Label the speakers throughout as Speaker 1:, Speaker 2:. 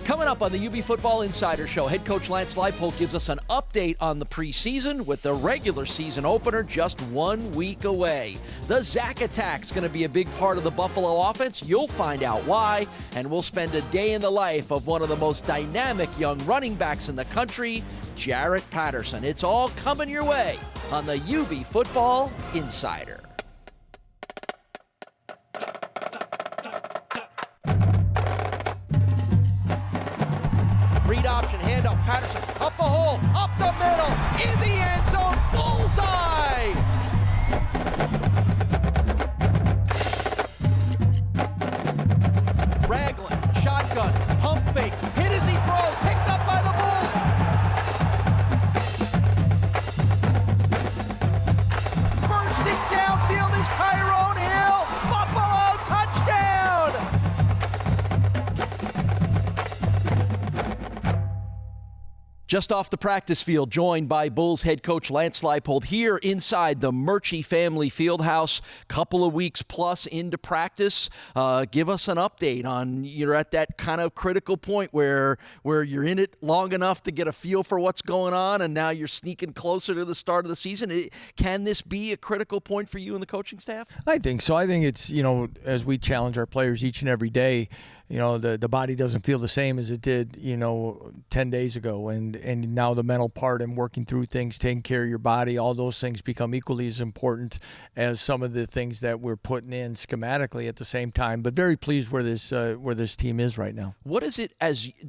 Speaker 1: Coming up on the UB Football Insider Show, head coach Lance LaFave gives us an update on the preseason with the regular season opener just 1 week away. The Zach attack's going to be a big part of the Buffalo offense. You'll find out why, and we'll spend a day in the life of one of the most dynamic young running backs in the country, Jaret Patterson. It's all coming your way on the UB Football Insider. Read option, handoff, Patterson, up the hole, up the middle, in the end zone, bullseye! Ragland, shotgun, pump fake, hit as he throws, picked up by the Bulls. Bursting downfield is Tyrone Hill, Buffalo touchdown! Just off the practice field, joined by Bulls head coach Lance LaFave here inside the Murchie family Fieldhouse. Couple of weeks plus into practice. Give us an update on, you're at that kind of critical point where you're in it long enough to get a feel for what's going on, and now you're sneaking closer to the start of the season. Can this be a critical point for you and the coaching staff?
Speaker 2: I think so. I think it's, as we challenge our players each and every day, the body doesn't feel the same as it did, 10 days ago. And now the mental part and working through things, taking care of your body, all those things become equally as important as some of the things that we're putting in schematically at the same time. But very pleased where this team is right now.
Speaker 1: What is it,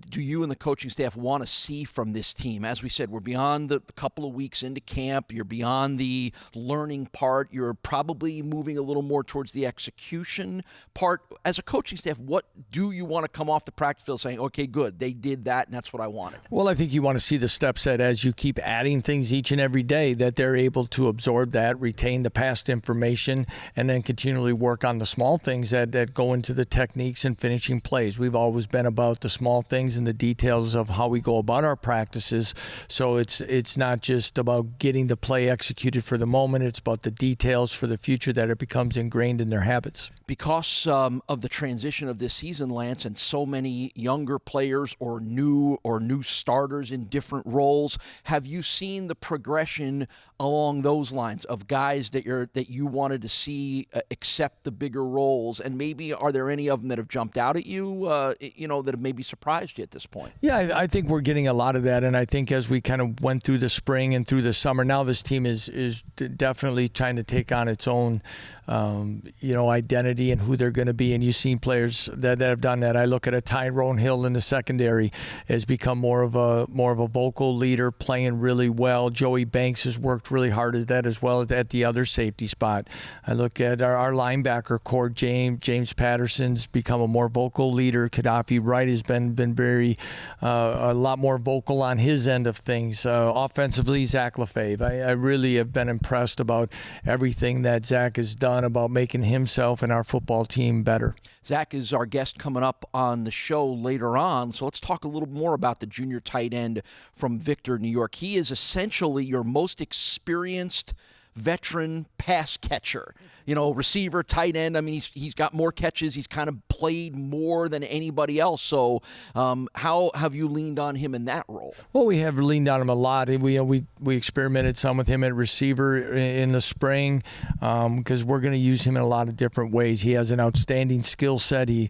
Speaker 1: do you and the coaching staff want to see from this team? As we said, we're beyond the couple of weeks into camp. You're beyond the learning part. You're probably moving a little more towards the execution part. As a coaching staff, what do you want to come off the practice field saying, okay, good, they did that, and that's what I wanted?
Speaker 2: Well, I think you want to see the steps that as you keep adding things each and every day, that they're able to absorb that, retain the past information, and then continually work on the small things that go into the techniques and finishing plays. We've always been about the small things and the details of how we go about our practices. So it's not just about getting the play executed for the moment. It's about the details for the future, that it becomes ingrained in their habits.
Speaker 1: Because of the transition of this season, Lance, and so many younger players or new starters in different roles, have you seen the progression along those lines of guys that you wanted to see accept the bigger roles? And maybe are there any of them that have jumped out at you, that have maybe surprised you at this point?
Speaker 2: Yeah, I think we're getting a lot of that, and I think as we kind of went through the spring and through the summer, now this team is definitely trying to take on its own identity and who they're going to be. And you've seen players that have done that. I look at a Tyrone Hill in the secondary has become more of a vocal leader, playing really well. Joey Banks has worked really hard at that, as well as at the other safety spot. I look at our linebacker core. James Patterson's become a more vocal leader. Gaddafi Wright has been very a lot more vocal on his end of things. Offensively, Zach LaFave. I really have been impressed about everything that Zach has done about making himself and our football team better.
Speaker 1: Zach is our guest coming up on the show later on, so let's talk a little more about the junior tight end from Victor, New York. He is essentially your most experienced veteran pass catcher, receiver, tight end. I mean, he's got more catches. He's kind of played more than anybody else. So how have you leaned on him in that role?
Speaker 2: Well, we have leaned on him a lot. We experimented some with him at receiver in the spring because we're going to use him in a lot of different ways. He has an outstanding skill set. He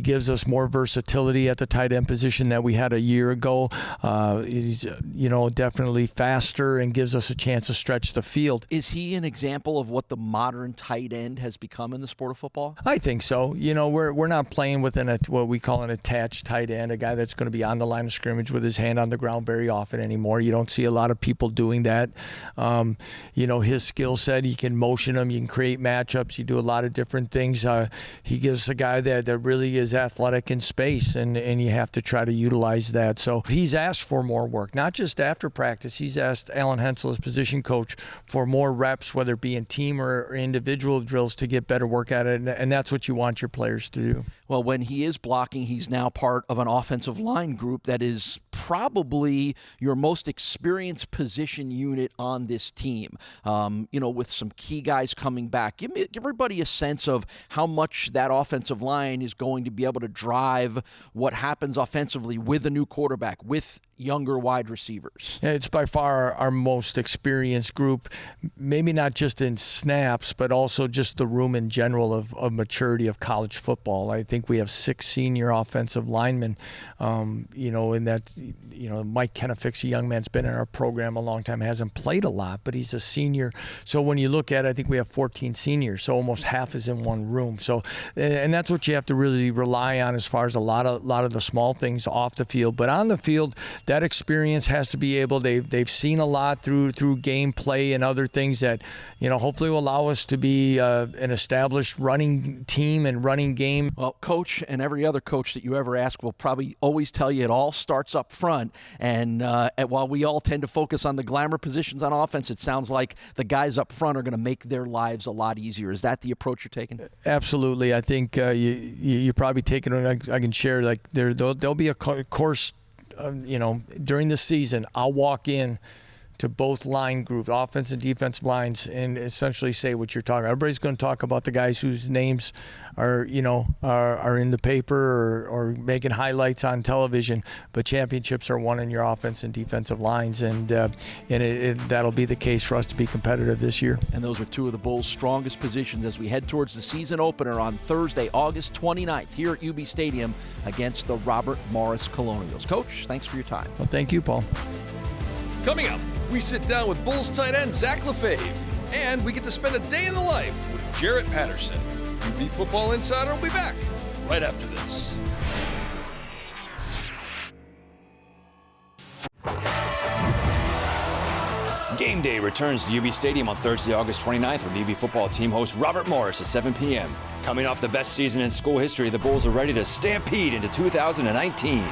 Speaker 2: gives us more versatility at the tight end position that we had a year ago. He's definitely faster and gives us a chance to stretch the field.
Speaker 1: Is he an example of what the modern tight end has become in the sport of football?
Speaker 2: I think so. We're not playing with what we call an attached tight end, a guy that's going to be on the line of scrimmage with his hand on the ground very often anymore. You don't see a lot of people doing that. His skill set, you can motion him, you can create matchups, you do a lot of different things. He gives a guy that really is athletic in space, and you have to try to utilize that. So he's asked for more work, not just after practice. He's asked Alan Hensel, his position coach, for more reps, whether it be in team or individual drills, to get better work at it, and that's what you want your players to do.
Speaker 1: Well, when he is blocking, he's now part of an offensive line group that is probably your most experienced position unit on this team. With some key guys coming back. Give everybody a sense of how much that offensive line is going to be able to drive what happens offensively with a new quarterback, with younger wide receivers.
Speaker 2: Yeah, it's by far our most experienced group, maybe not just in snaps, but also just the room in general of maturity of college football. I think we have 6 senior offensive linemen, and that, Mike Kennefick's a young man's been in our program a long time, hasn't played a lot, but he's a senior. So when you look at it, I think we have 14 seniors, so almost half is in one room. So, and that's what you have to really rely on as far as a lot of the small things off the field. But on the field, that experience has to be able. They've seen a lot through gameplay and other things that hopefully will allow us to be an established running team and running game.
Speaker 1: Well, Coach and every other coach that you ever ask will probably always tell you it all starts up front. And while we all tend to focus on the glamour positions on offense, it sounds like the guys up front are going to make their lives a lot easier. Is that the approach you're taking?
Speaker 2: Absolutely. I think you probably take it. I can share there'll be a course. During the season, I'll walk in to both line groups, offense and defensive lines, and essentially say what you're talking about. Everybody's going to talk about the guys whose names are in the paper or making highlights on television, but championships are won in your offense and defensive lines, and that'll be the case for us to be competitive this year.
Speaker 1: And those are two of the Bulls' strongest positions as we head towards the season opener on Thursday, August 29th, here at UB Stadium against the Robert Morris Colonials. Coach, thanks for your time.
Speaker 2: Well, thank you, Paul.
Speaker 3: Coming up, we sit down with Bulls tight end Zach LaFave, and we get to spend a day in the life with Jaret Patterson. UB Football Insider will be back right after this.
Speaker 4: Game day returns to UB Stadium on Thursday, August 29th with UB football team host Robert Morris at 7 p.m. Coming off the best season in school history, the Bulls are ready to stampede into 2019.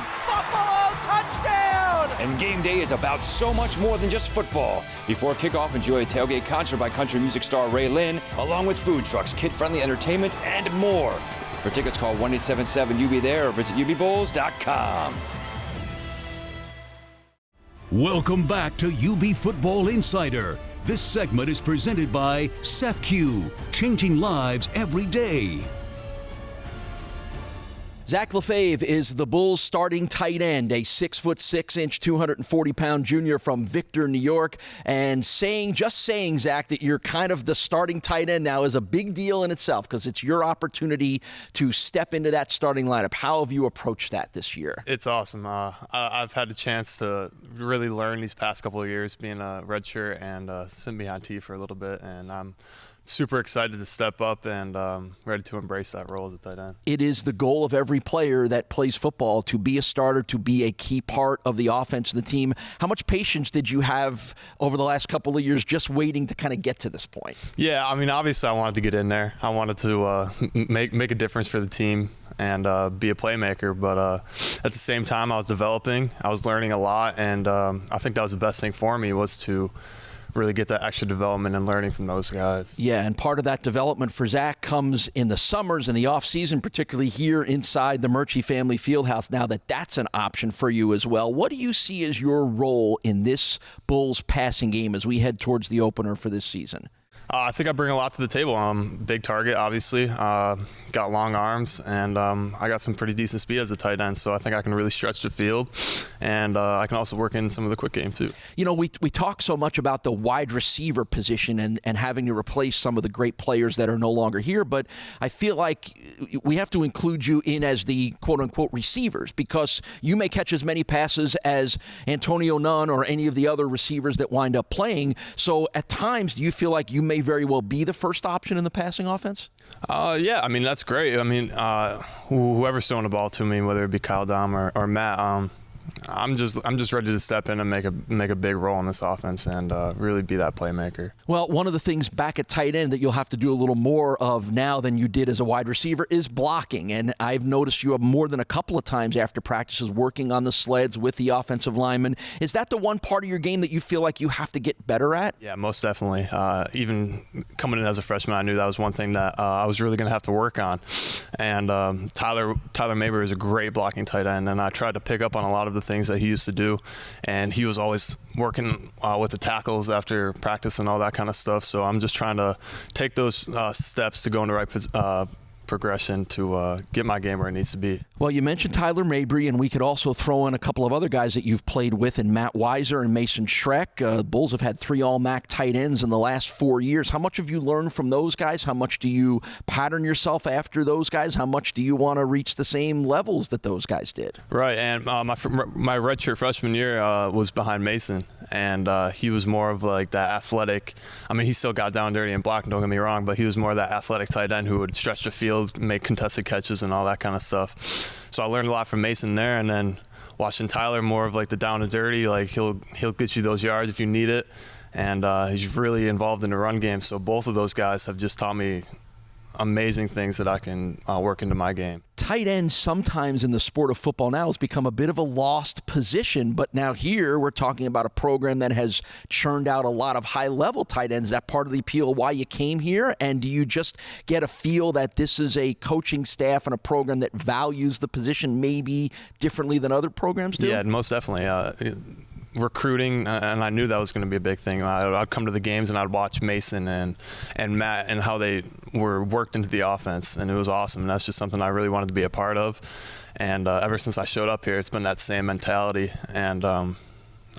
Speaker 4: And game day is about so much more than just football. Before kickoff, enjoy a tailgate concert by country music star Ray Lynn, along with food trucks, kid-friendly entertainment, and more. For tickets, call 1-877-UB-THERE or visit UBBulls.com.
Speaker 5: Welcome back to UB Football Insider. This segment is presented by CEFQ, changing lives every day.
Speaker 1: Zach LaFave is the Bulls' starting tight end, a 6'6", 240-pound junior from Victor, New York. And saying, Zach, that you're kind of the starting tight end now is a big deal in itself because it's your opportunity to step into that starting lineup. How have you approached that this year?
Speaker 6: It's awesome. I've had a chance to really learn these past couple of years being a redshirt and sitting behind T for a little bit, and I'm super excited to step up and ready to embrace that role as a tight end.
Speaker 1: It is the goal of every player that plays football to be a starter, to be a key part of the offense of the team. How much patience did you have over the last couple of years just waiting to kind of get to this point?
Speaker 6: Yeah, I mean, obviously I wanted to get in there. I wanted to make a difference for the team and be a playmaker, but at the same time I was developing. I was learning a lot, and I think that was the best thing for me, was to really get that extra development and learning from those guys.
Speaker 1: Yeah, and part of that development for Zach comes in the summers and the off season, particularly here inside the Murchie family Fieldhouse, now that that's an option for you as well. What do you see as your role in this Bulls passing game as we head towards the opener for this season?
Speaker 6: I think I bring a lot to the table. I'm a big target, obviously. Got long arms, and I got some pretty decent speed as a tight end, so I think I can really stretch the field, and I can also work in some of the quick game too.
Speaker 1: You know, we talk so much about the wide receiver position and having to replace some of the great players that are no longer here, but I feel like we have to include you in as the quote-unquote receivers, because you may catch as many passes as Antonio Nunn or any of the other receivers that wind up playing. So at times, do you feel like you may very well be the first option in the passing offense?
Speaker 6: Yeah, I mean, that's great. I mean, whoever's throwing the ball to me, whether it be Kyle Dom or Matt, I'm just ready to step in and make a big role in this offense and really be that playmaker.
Speaker 1: Well, one of the things back at tight end that you'll have to do a little more of now than you did as a wide receiver is blocking. And I've noticed you have more than a couple of times after practices working on the sleds with the offensive linemen. Is that the one part of your game that you feel like you have to get better at?
Speaker 6: Yeah, most definitely. Even coming in as a freshman, I knew that was one thing that I was really going to have to work on. And Tyler Mabry is a great blocking tight end, and I tried to pick up on a lot of the things that he used to do. And he was always working with the tackles after practice and all that kind of stuff. So I'm just trying to take those steps to go in the right progression to get my game where it needs to be.
Speaker 1: Well, you mentioned Tyler Mabry, and we could also throw in a couple of other guys that you've played with, in Matt Weiser and Mason Schreck. Bulls have had 3 All-MAC tight ends in the last 4 years. How much have you learned from those guys? How much do you pattern yourself after those guys? How much do you want to reach the same levels that those guys did?
Speaker 6: Right, and my redshirt freshman year was behind Mason, and he was more of like that athletic. I mean, he still got down dirty and blocked, don't get me wrong, but he was more of that athletic tight end who would stretch the field, make contested catches and all that kind of stuff. So I learned a lot from Mason there, and then watching Tyler, more of like the down and dirty, like he'll get you those yards if you need it, and he's really involved in the run game. So both of those guys have just taught me amazing things that I can work into my game.
Speaker 1: Tight end sometimes in the sport of football now has become a bit of a lost position, but now here we're talking about a program that has churned out a lot of high-level tight ends. Is that part of the appeal why you came here? And do you just get a feel that this is a coaching staff and a program that values the position maybe differently than other programs do?
Speaker 6: Yeah, most definitely. Recruiting, and I knew that was going to be a big thing. I'd come to the games and I'd watch Mason and Matt and how they were worked into the offense, and it was awesome. And that's just something I really wanted to be a part of. And ever since I showed up here, it's been that same mentality, and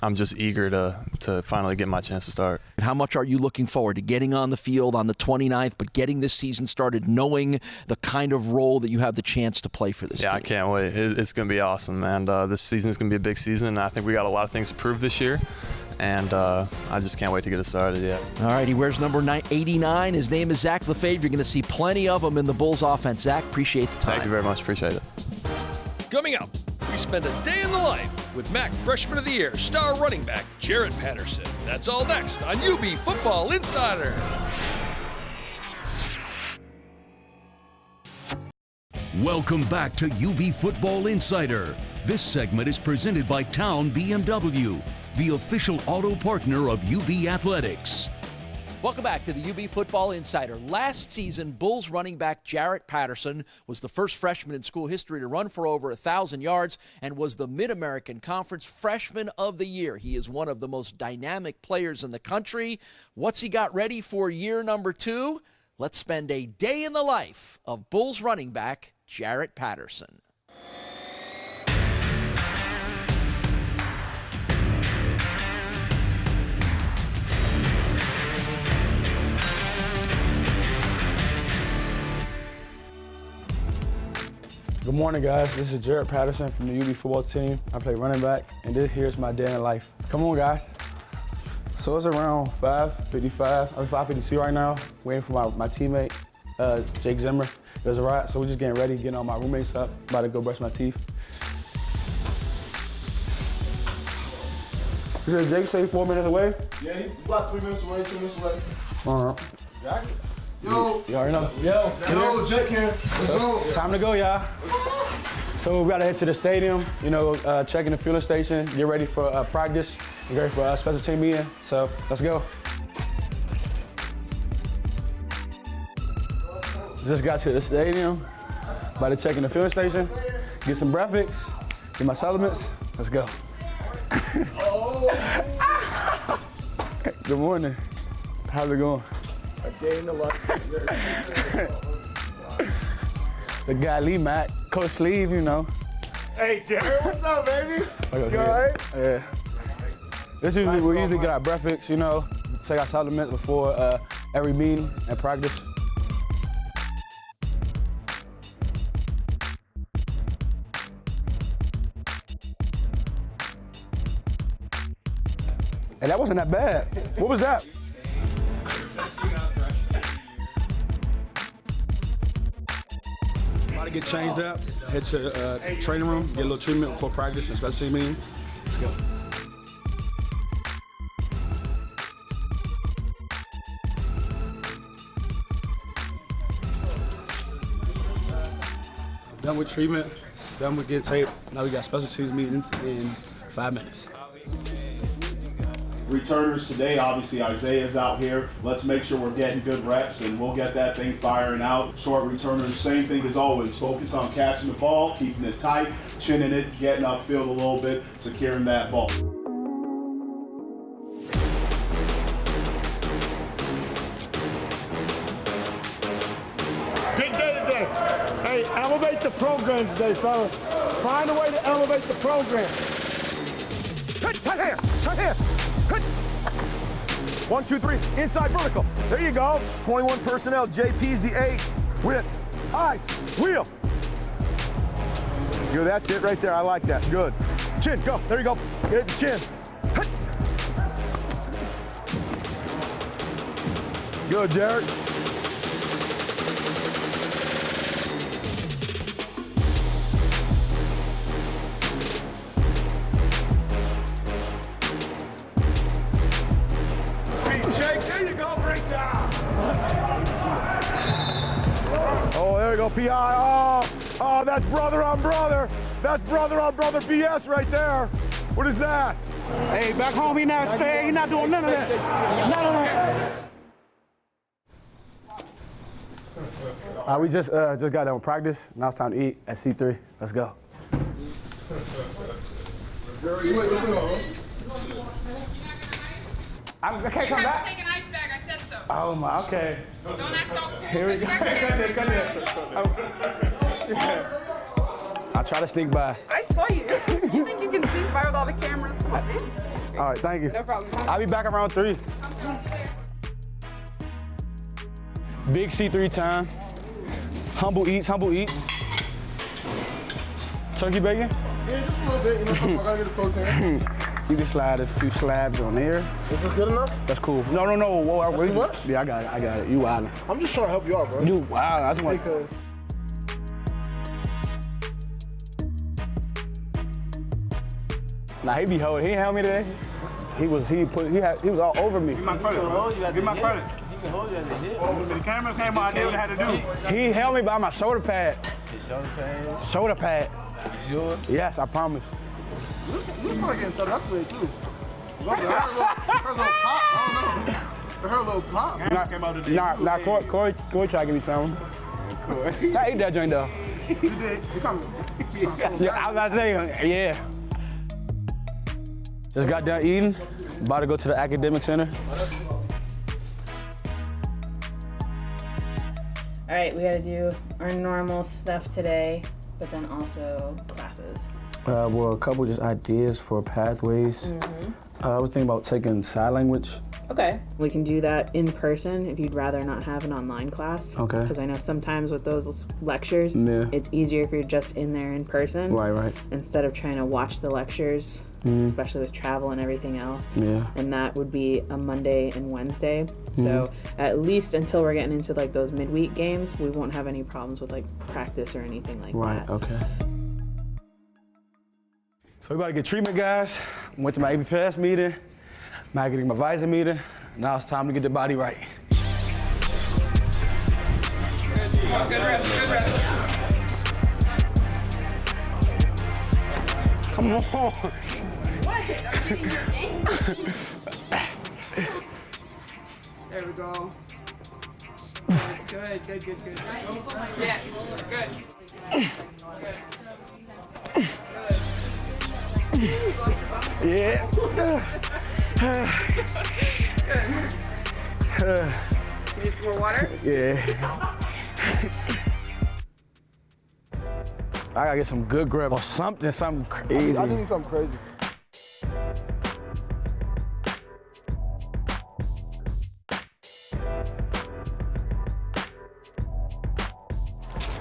Speaker 6: I'm just eager to finally get my chance to start.
Speaker 1: How much are you looking forward to getting on the field on the 29th, but getting this season started, knowing the kind of role that you have the chance to play for this team?
Speaker 6: Yeah, I can't wait. It's going to be awesome, and this season is going to be a big season, and I think we got a lot of things to prove this year, and I just can't wait to get it started, yeah.
Speaker 1: All right, he wears number 89. His name is Zach LaFave. You're going to see plenty of them in the Bulls offense. Zach, appreciate the time.
Speaker 6: Thank you very much. Appreciate it.
Speaker 3: Coming up, we spend a day in the life with MAC Freshman of the Year star running back Jaret Patterson. That's all next on UB Football Insider.
Speaker 5: Welcome back to UB Football Insider. This segment is presented by Town BMW, the official auto partner of UB Athletics.
Speaker 1: Welcome back to the UB Football Insider. Last season, Bulls running back Jaret Patterson was the first freshman in school history to run for over 1,000 yards and was the Mid-American Conference Freshman of the Year. He is one of the most dynamic players in the country. What's he got ready for year number 2? Let's spend a day in the life of Bulls running back Jaret Patterson.
Speaker 7: Good morning, guys. This is Jaret Patterson from the UB football team. I play running back, and this here's my day in life. Come on, guys. So it's around 5:55. I'm 5:52 right now, waiting for my teammate, Jake Zimmer. It was a ride, so we're just getting ready, getting all my roommates up, about to go brush my teeth. You said Jake say 4 minutes away?
Speaker 8: Yeah, he's about 3 minutes away, 2 minutes away.
Speaker 7: All right.
Speaker 8: Jack? Yo.
Speaker 7: You already know. Yo,
Speaker 8: Jack here. Let's go.
Speaker 7: Time to go, y'all. So we gotta head to the stadium, checking the fueling station, get ready for practice, get ready for a special team meeting. So let's go. Just got to the stadium, about to check in the fueling station, get some breakfast, get my supplements. Let's go. Good morning. How's it going?
Speaker 8: A day in the life.
Speaker 7: The guy Lee Matt, Coach Sleeve, you know.
Speaker 8: Hey, Jared, what's up, baby?
Speaker 7: You
Speaker 8: all right?
Speaker 7: Yeah. We usually get our breakfast, take our supplements before every meeting and practice. Hey, that wasn't that bad. What was that? About to get changed up, head to training room, get a little treatment before practice and special team meeting. Let's go. Done with treatment, done with getting taped. Now we got special teams meeting in 5 minutes.
Speaker 9: returners today. Obviously, Isaiah's out here. Let's make sure we're getting good reps, and we'll get that thing firing out. Short returners, same thing as always. Focus on catching the ball, keeping it tight, chinning it, getting upfield a little bit, securing that ball.
Speaker 8: Big day today. Hey, elevate the program today, fellas. Find a way to elevate the program.
Speaker 10: Hit, tight hands, tight hands. Hit. 1, 2, 3, inside vertical. There you go. 21 personnel, JP's the H. Width, eyes, wheel. Good, that's it right there. I like that. Good. Chin, go. There you go. Get the chin. Hit. Good, Jared. Shake, there you go, great job. Oh, there you go, PI. Oh, that's brother on brother. That's brother on brother BS right there. What is that?
Speaker 8: Hey, back home, he not staying. He not doing none of that. None of that.
Speaker 7: We just got done with practice. Now it's time to eat at C3. Let's go. I can't come back.
Speaker 11: Take an ice bag, I said so.
Speaker 7: Oh my, okay.
Speaker 11: Don't act all
Speaker 7: Here we go. Come here. I try to sneak by.
Speaker 11: I saw you. You think you can sneak by with all the cameras?
Speaker 7: All right, thank you.
Speaker 11: No problem.
Speaker 7: I'll be back around 3. Big C3 time. Humble eats, humble eats. Turkey bacon?
Speaker 8: Yeah, just a little bit. You know, I gotta get the protein.
Speaker 7: You can slide a few slabs on there.
Speaker 8: Is this good enough?
Speaker 7: That's cool. No. Whoa,
Speaker 8: That's too much?
Speaker 7: Yeah, I got it. You wildin'.
Speaker 8: I'm just trying to help you out, bro.
Speaker 7: You wildin'. I just want.
Speaker 8: Because
Speaker 7: Nah, he be holding. He ain't held me today. He was all over me.
Speaker 8: give my credit, bro. Give my credit. You can hold you at the hip. The camera came on, I did what I had to do.
Speaker 7: He held me by my shoulder pad.
Speaker 8: His shoulder pad?
Speaker 7: Shoulder pad.
Speaker 8: You sure?
Speaker 7: Yes, I promise.
Speaker 8: You was probably getting thrown up to it, too. Her little pop, I don't know. Her little pop. Came out today.
Speaker 7: Nah, Corey tried to give me something. I ate that joint, though.
Speaker 8: You did? You coming?
Speaker 7: Yeah, I was about to say, yeah. Just got done eating. About to go to the academic center.
Speaker 12: All right, we gotta do our normal stuff today, but then also classes.
Speaker 7: Well, a couple just ideas for pathways. I was thinking about taking sign language.
Speaker 12: Okay. We can do that in person if you'd rather not have an online class.
Speaker 7: Okay.
Speaker 12: Because I know sometimes with those lectures, it's easier if you're just in there in person.
Speaker 7: Right.
Speaker 12: Instead of trying to watch the lectures, especially with travel and everything else.
Speaker 7: Yeah.
Speaker 12: And that would be a Monday and Wednesday. So at least until we're getting into like those midweek games, we won't have any problems with like practice or anything like that.
Speaker 7: Right, okay. So we about to get treatment, guys. Went to my APPS meeting, now getting my visor meeting. Now it's time to get the body right.
Speaker 11: Good reps.
Speaker 7: Come on.
Speaker 11: What? I'm getting your ankle. There we go. Good. Yes, good.
Speaker 7: Yeah.
Speaker 11: You need some more water?
Speaker 7: Yeah. I gotta get some good grip or something crazy.
Speaker 8: I need something crazy.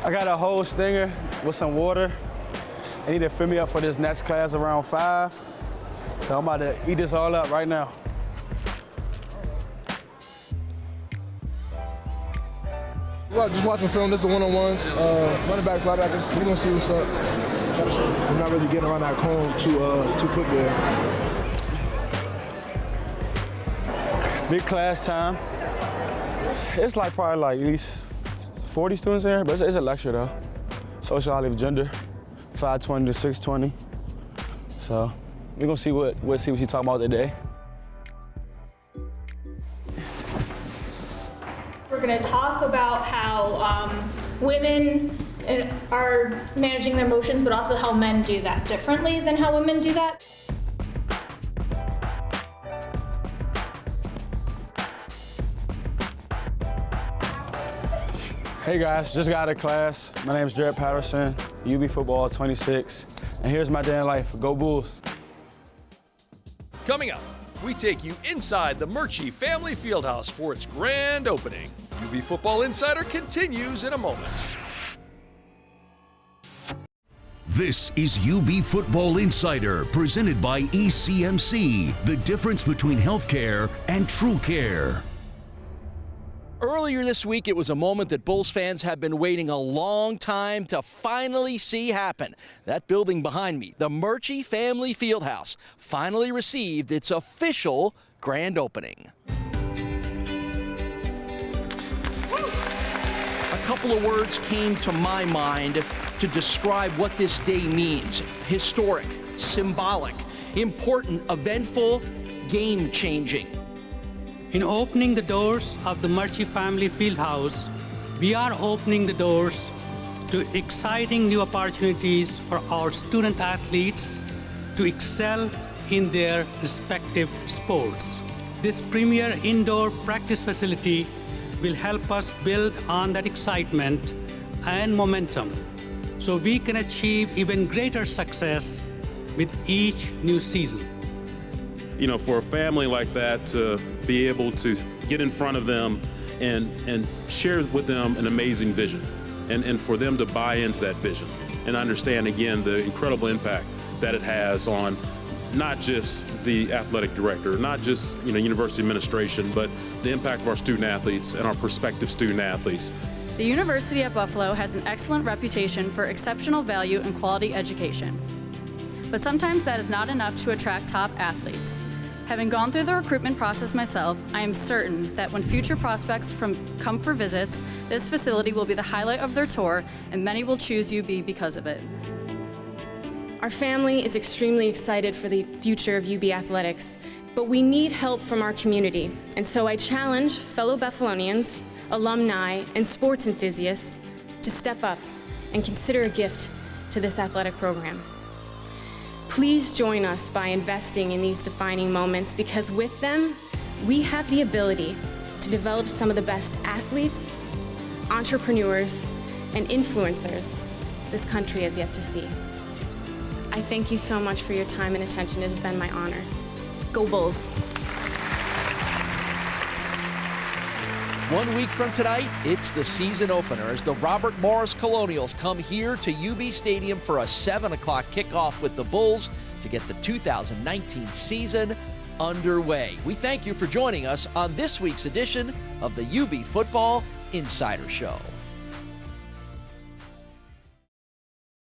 Speaker 7: I got a whole stinger with some water. They need to fill me up for this next class around 5. So I'm about to eat this all up right now.
Speaker 8: Well, just watching film. This is the one-on-ones. Running backs, linebackers. We're gonna see what's up. We're not really getting around that cone too quick there.
Speaker 7: Big class time. It's like probably like at least 40 students in here, but it's a lecture though. Sociology of gender, 520 to 620. So we're gonna see what she's talking about today.
Speaker 13: going to talk about how women are managing their emotions, but also how men do that differently than how women do that.
Speaker 7: Hey guys, just got out of class. My name is Jaret Patterson, UB football 26, and here's my day in life. Go Bulls.
Speaker 3: Coming up, we take you inside the Murchie Family Fieldhouse for its grand opening. UB Football Insider continues in a moment.
Speaker 5: This is UB Football Insider, presented by ECMC, the difference between healthcare and true care.
Speaker 1: Earlier this week, it was a moment that Bulls fans have been waiting a long time to finally see happen. That building behind me, the Murchie Family Fieldhouse, finally received its official grand opening. A couple of words came to my mind to describe what this day means. Historic, symbolic, important, eventful, game-changing.
Speaker 14: In opening the doors of the Murchie Family Fieldhouse, we are opening the doors to exciting new opportunities for our student athletes to excel in their respective sports. This premier indoor practice facility will help us build on that excitement and momentum so we can achieve even greater success with each new season.
Speaker 15: You know, for a family like that to be able to get in front of them and share with them an amazing vision and for them to buy into that vision and understand, again, the incredible impact that it has on not just the athletic director, not just, you know, university administration, but the impact of our student athletes and our prospective student athletes.
Speaker 16: The University at Buffalo has an excellent reputation for exceptional value and quality education. But sometimes that is not enough to attract top athletes. Having gone through the recruitment process myself, I am certain that when future prospects come for visits, this facility will be the highlight of their tour, and many will choose UB because of it.
Speaker 17: Our family is extremely excited for the future of UB athletics, but we need help from our community. And so I challenge fellow Buffalonians, alumni, and sports enthusiasts to step up and consider a gift to this athletic program. Please join us by investing in these defining moments, because with them, we have the ability to develop some of the best athletes, entrepreneurs, and influencers this country has yet to see. I thank you so much for your time and attention. It has been my honors. Go Bulls.
Speaker 1: 1 week from tonight, it's the season opener as the Robert Morris Colonials come here to UB Stadium for a 7 o'clock kickoff with the Bulls to get the 2019 season underway. We thank you for joining us on this week's edition of the UB Football Insider Show.